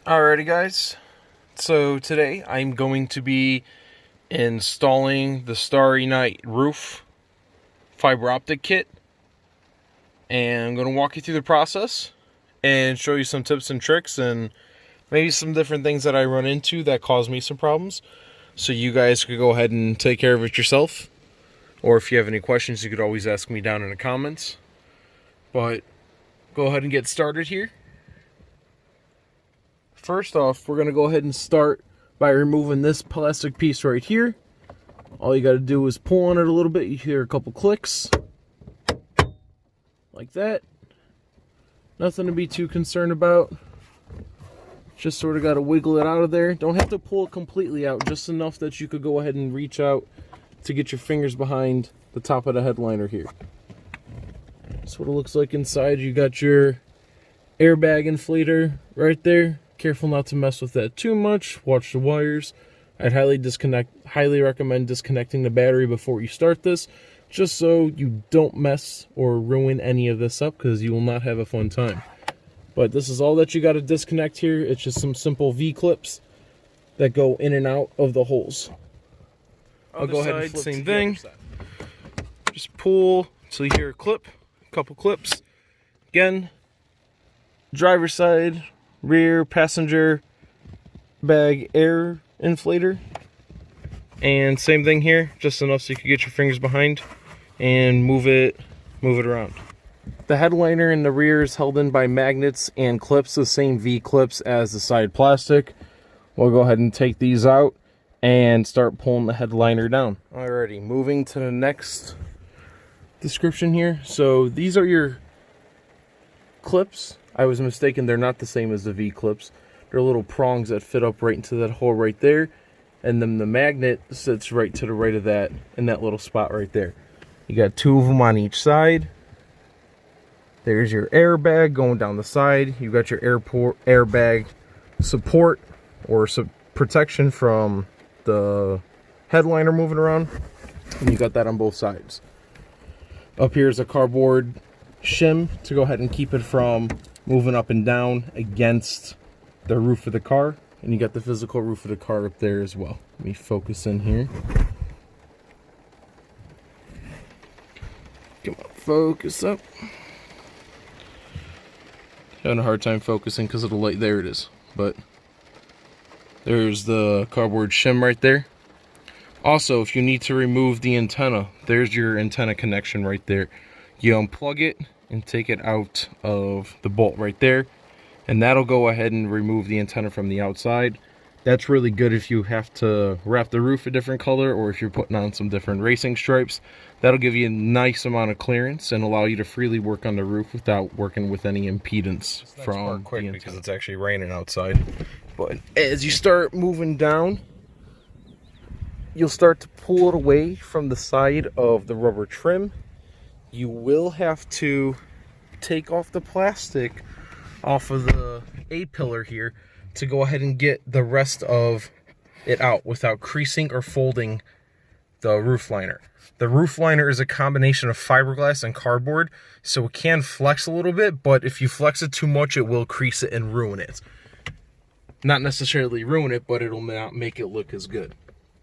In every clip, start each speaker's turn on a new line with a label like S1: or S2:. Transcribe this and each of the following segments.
S1: Alrighty guys, so today I'm going to be installing the Starry Night roof fiber optic kit, and I'm going to walk you through the process and show you some tips and tricks and maybe some different things that I run into that cause me some problems, so you guys could go ahead and take care of it yourself, or if you have any questions you could always ask me down in the comments. But go ahead and get started here. First off, we're going to go ahead and start by removing this plastic piece right here. All you got to do is pull on it a little bit. You hear a couple clicks. Like that. Nothing to be too concerned about. Just sort of got to wiggle it out of there. Don't have to pull it completely out. Just enough that you could go ahead and reach out to get your fingers behind the top of the headliner here. That's what it looks like inside. You got your airbag inflator right there. Careful not to mess with that too much. Watch the wires. I'd highly recommend disconnecting the battery before you start this, just so you don't mess or ruin any of this up, because you will not have a fun time. But this is all that you got to disconnect here. It's just some simple V-clips that go in and out of the holes. I'll go ahead and flip same thing. Just pull till you hear a clip, a couple clips. Again, driver's side, rear passenger bag air inflator, and same thing here, just enough so you can get your fingers behind and move it around. The headliner in the rear is held in by magnets and clips, the same V clips as the side plastic. We'll go ahead and take these out and start pulling the headliner down. Alrighty, moving to the next description here. So these are your clips. I was mistaken, they're not the same as the V-clips. They're little prongs that fit up right into that hole right there. And then the magnet sits right to the right of that, in that little spot right there. You got two of them on each side. There's your airbag going down the side. You got your airbag support or protection from the headliner moving around. And you got that on both sides. Up here is a cardboard shim to go ahead and keep it from moving up and down against the roof of the car, and you got the physical roof of the car up there as well. Let me focus in here. Come on, focus up. Having a hard time focusing because of the light. There it is. But there's the cardboard shim right there. Also, if you need to remove the antenna, there's your antenna connection right there. You unplug it and take it out of the bolt right there, and that'll go ahead and remove the antenna from the outside. That's really good if you have to wrap the roof a different color, or if you're putting on some different racing stripes. That'll give you a nice amount of clearance and allow you to freely work on the roof without working with any impedance from the antenna. Because it's actually raining outside. But as you start moving down, you'll start to pull it away from the side of the rubber trim. You will have to take off the plastic off of the A-pillar here to go ahead and get the rest of it out without creasing or folding the roof liner. The roof liner is a combination of fiberglass and cardboard, so it can flex a little bit, but if you flex it too much, it will crease it and ruin it. Not necessarily ruin it, but it'll not make it look as good.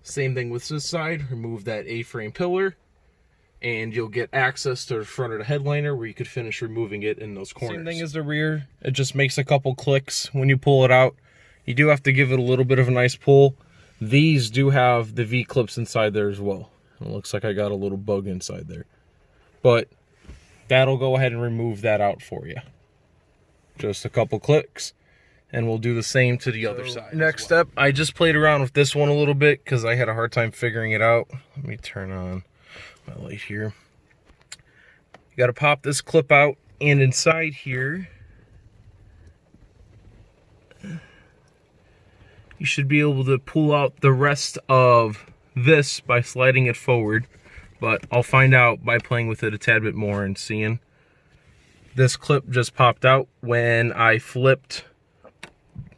S1: Same thing with this side. Remove that A-frame pillar, and you'll get access to the front of the headliner where you could finish removing it in those corners. Same thing as the rear. It just makes a couple clicks when you pull it out. You do have to give it a little bit of a nice pull. These do have the V-clips inside there as well. It looks like I got a little bug inside there. But that'll go ahead and remove that out for you. Just a couple clicks, and we'll do the same to the other side. Next step, I just played around with this one a little bit because I had a hard time figuring it out. Let me turn on my light here. You got to pop this clip out, and inside here you should be able to pull out the rest of this by sliding it forward, but I'll find out by playing with it a tad bit more and seeing. This clip just popped out when I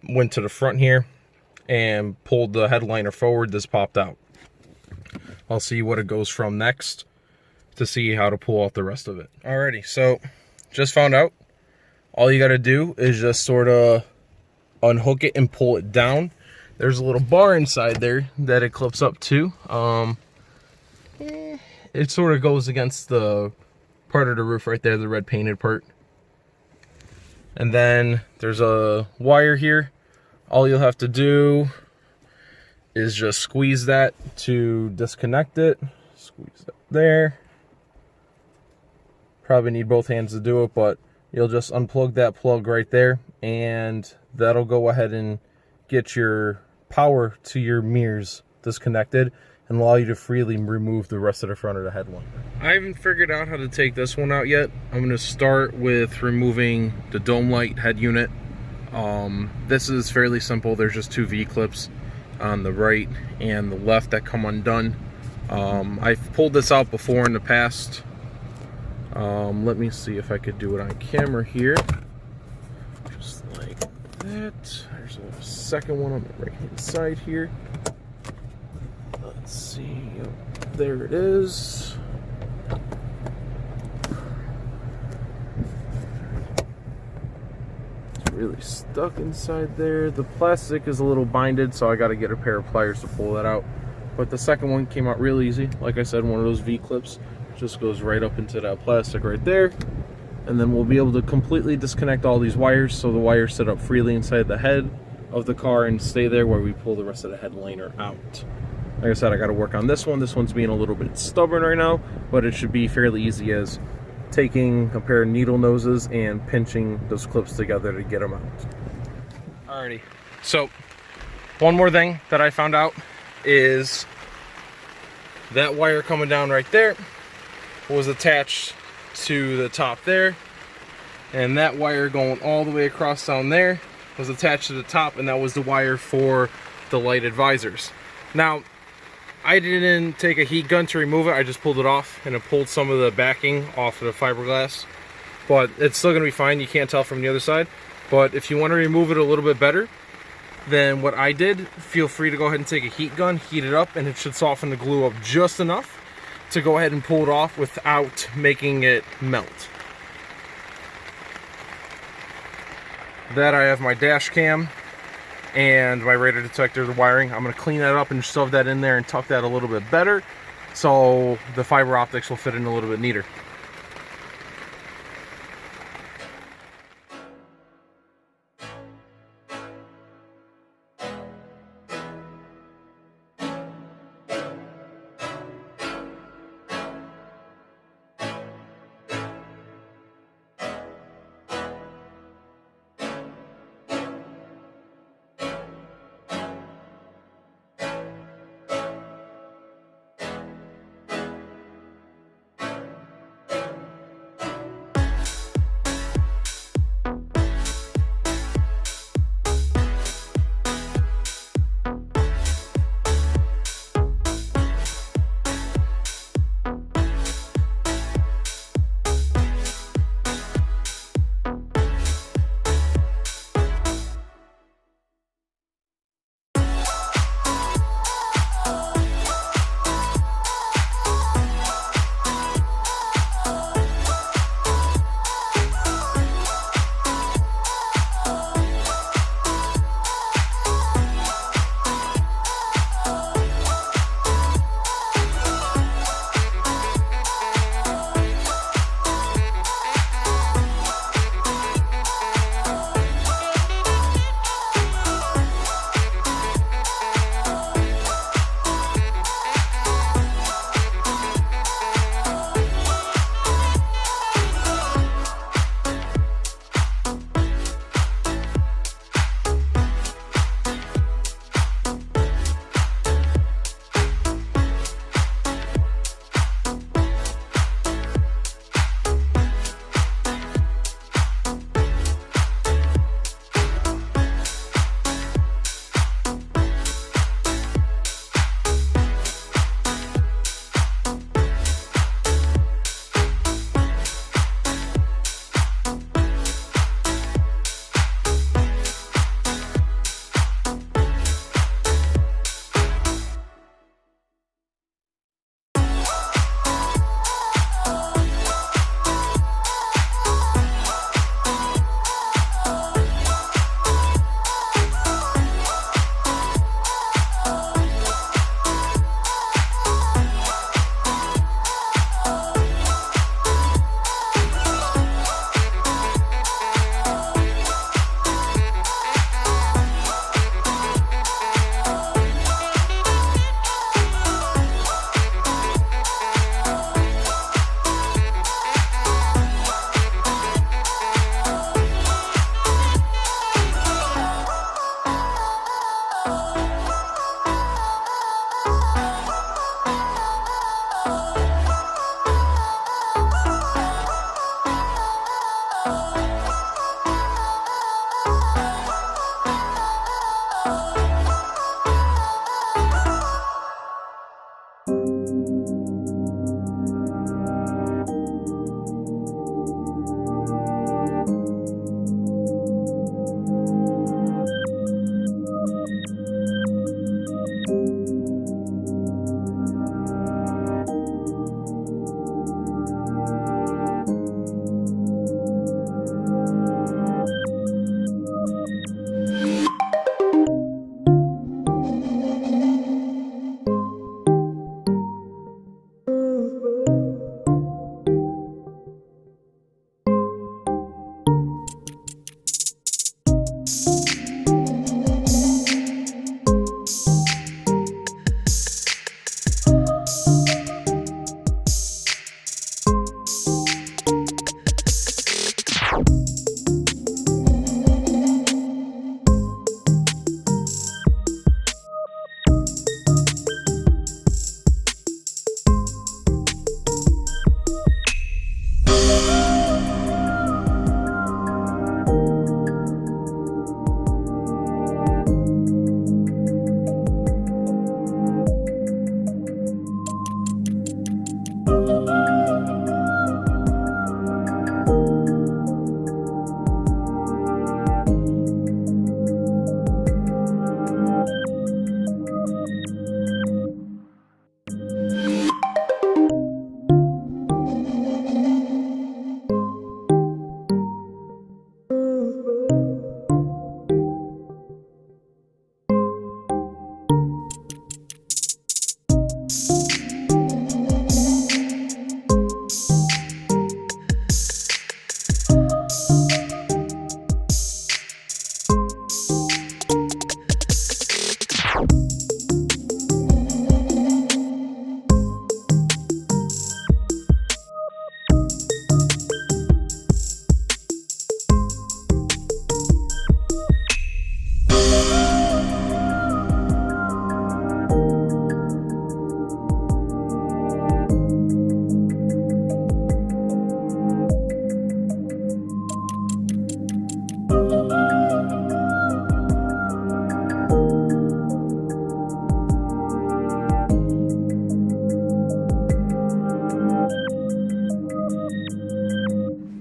S1: went to the front here and pulled the headliner forward. This popped out. I'll see what it goes from next to see how to pull out the rest of it. Alrighty, so just found out. All you got to do is just sort of unhook it and pull it down. There's a little bar inside there that it clips up to. It sort of goes against the part of the roof right there, the red painted part. And then there's a wire here. All you'll have to do is just squeeze that to disconnect it. Squeeze that there. Probably need both hands to do it, but you'll just unplug that plug right there, and that'll go ahead and get your power to your mirrors disconnected and allow you to freely remove the rest of the front of the headlamp. I haven't figured out how to take this one out yet. I'm going to start with removing the dome light head unit. This is fairly simple. There's just two V-clips on the right and the left that come undone. I've pulled this out before in the past. Let me see if I could do it on camera here. Just like that. There's a second one on the right hand side here. Let's see. There it is. It's really stuck inside there. The plastic is a little binded, so I got to get a pair of pliers to pull that out. But the second one came out real easy. Like I said, one of those V-clips just goes right up into that plastic right there. And then we'll be able to completely disconnect all these wires, so the wires sit up freely inside the head of the car and stay there while we pull the rest of the headliner out. Like I said, I got to work on this one. This one's being a little bit stubborn right now, but it should be fairly easy as taking a pair of needle noses and pinching those clips together to get them out. Alrighty, so one more thing that I found out is that wire coming down right there was attached to the top there, and that wire going all the way across down there was attached to the top, and that was the wire for the lighted visors. Now, I didn't take a heat gun to remove it. I just pulled it off, and it pulled some of the backing off of the fiberglass, but it's still gonna be fine. You can't tell from the other side. But if you want to remove it a little bit better than what I did, feel free to go ahead and take a heat gun, heat it up, and it should soften the glue up just enough to go ahead and pull it off without making it melt. That I have my dash cam and my radar detector, the wiring. I'm going to clean that up and shove that in there and tuck that a little bit better so the fiber optics will fit in a little bit neater.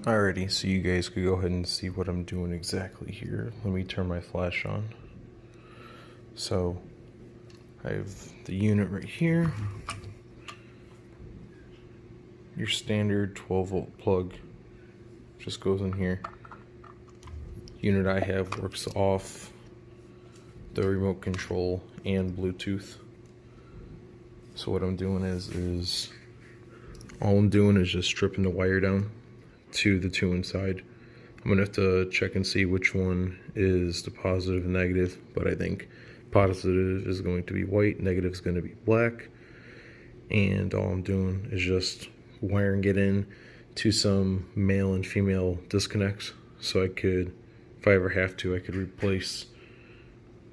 S1: Alrighty, so you guys could go ahead and see what I'm doing exactly here. Let me turn my flash on. So I have the unit right here. Your standard 12 volt plug just goes in here. Unit I have works off the remote control and Bluetooth. So what I'm doing is all I'm doing is just stripping the wire down to the two inside. I'm gonna have to check and see which one is the positive and negative, but I think positive is going to be white, negative is going to be black, and all I'm doing is just wiring it in to some male and female disconnects, so I could, if I ever have to, I could replace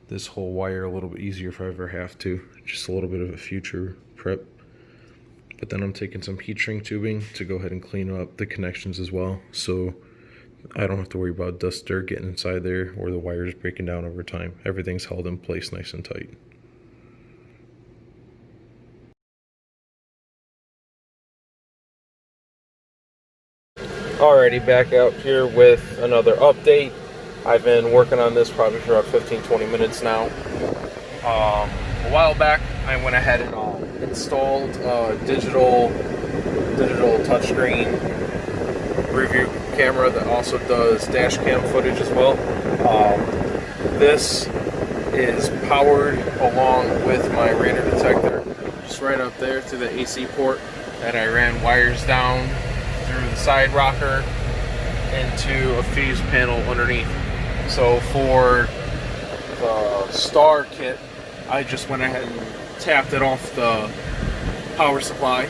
S1: this whole wire a little bit easier if I ever have to. Just a little bit of a future prep. But then I'm taking some heat shrink tubing to go ahead and clean up the connections as well, so I don't have to worry about dust, dirt getting inside there or the wires breaking down over time. Everything's held in place nice and tight. Alrighty, back out here with another update. I've been working on this probably for about 15-20 minutes now. A while back I went ahead and installed a digital touchscreen review camera that also does dash cam footage as well. This is powered along with my radar detector just right up there to the AC port that I ran wires down through the side rocker into a phase panel underneath. So for the star kit, I just went ahead and tapped it off the power supply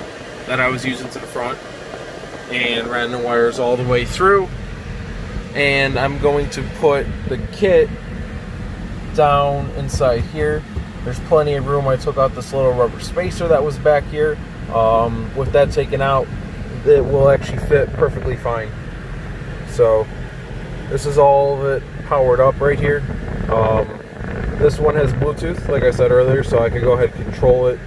S1: that I was using to the front and ran the wires all the way through. And I'm going to put the kit down inside here. There's plenty of room. I took out this little rubber spacer that was back here. With that taken out, it will actually fit perfectly fine. So this is all of it powered up right here. This one has Bluetooth, like I said earlier, so I can go ahead and control it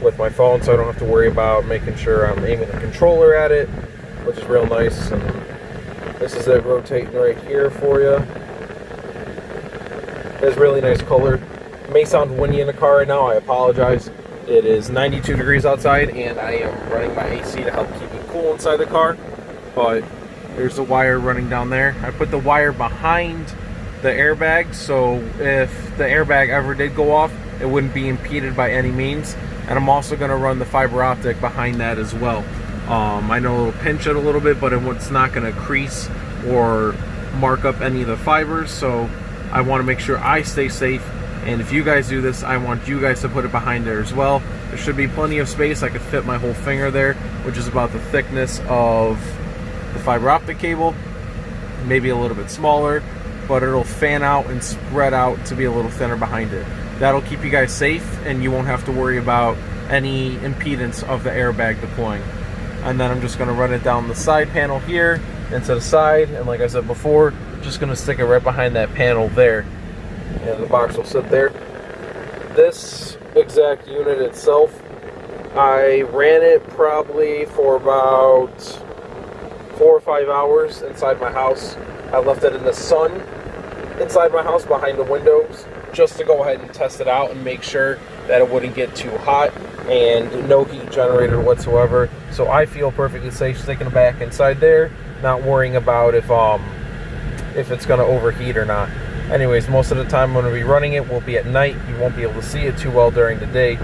S1: with my phone, so I don't have to worry about making sure I'm aiming the controller at it, which is real nice. And this is it rotating right here for you. It's really nice color. It may sound windy in the car right now, I apologize. It is 92 degrees outside and I am running my AC to help keep it cool inside the car. But there's the wire running down there. I put the wire behind the airbag, so if the airbag ever did go off, it wouldn't be impeded by any means. And I'm also going to run the fiber optic behind that as well. I know it'll pinch it a little bit, but it's not going to crease or mark up any of the fibers, so I want to make sure I stay safe. And if you guys do this, I want you guys to put it behind there as well. There should be plenty of space. I could fit my whole finger there, which is about the thickness of the fiber optic cable, maybe a little bit smaller, but it'll fan out and spread out to be a little thinner behind it. That'll keep you guys safe and you won't have to worry about any impedance of the airbag deploying. And then I'm just going to run it down the side panel here into the side, and like I said before, just going to stick it right behind that panel there, and the box will sit there. This exact unit itself, I ran it probably for about 4 or 5 hours inside my house. I left it in the sun inside my house behind the windows just to go ahead and test it out and make sure that it wouldn't get too hot, and no heat generated whatsoever. So I feel perfectly safe sticking it back inside there, not worrying about if it's going to overheat or not. Anyways, most of the time when we be running it will be at night. You won't be able to see it too well during the day.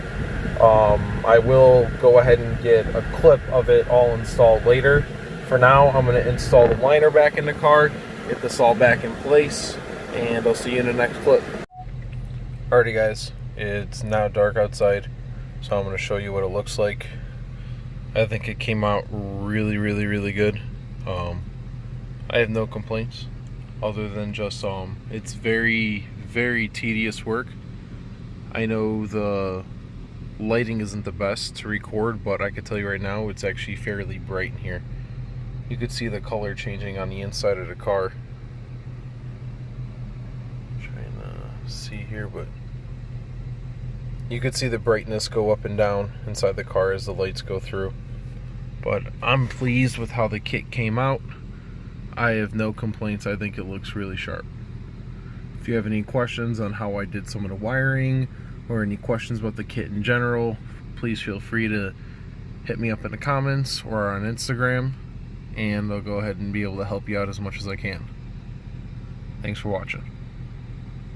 S1: I will go ahead and get a clip of it all installed later. For now, I'm going to install the liner back in the car, get this all back in place, and I'll see you in the next clip. Alrighty guys, it's now dark outside, so I'm going to show you what it looks like. I think it came out really good. I have no complaints other than just it's very tedious work. I know the lighting isn't the best to record, but I can tell you right now it's actually fairly bright in here. You could see the color changing on the inside of the car. Trying to see here, but you could see the brightness go up and down inside the car as the lights go through. But I'm pleased with how the kit came out. I have no complaints. I think it looks really sharp. If you have any questions on how I did some of the wiring or any questions about the kit in general, please feel free to hit me up in the comments or on Instagram, and I'll go ahead and be able to help you out as much as I can. Thanks for watching.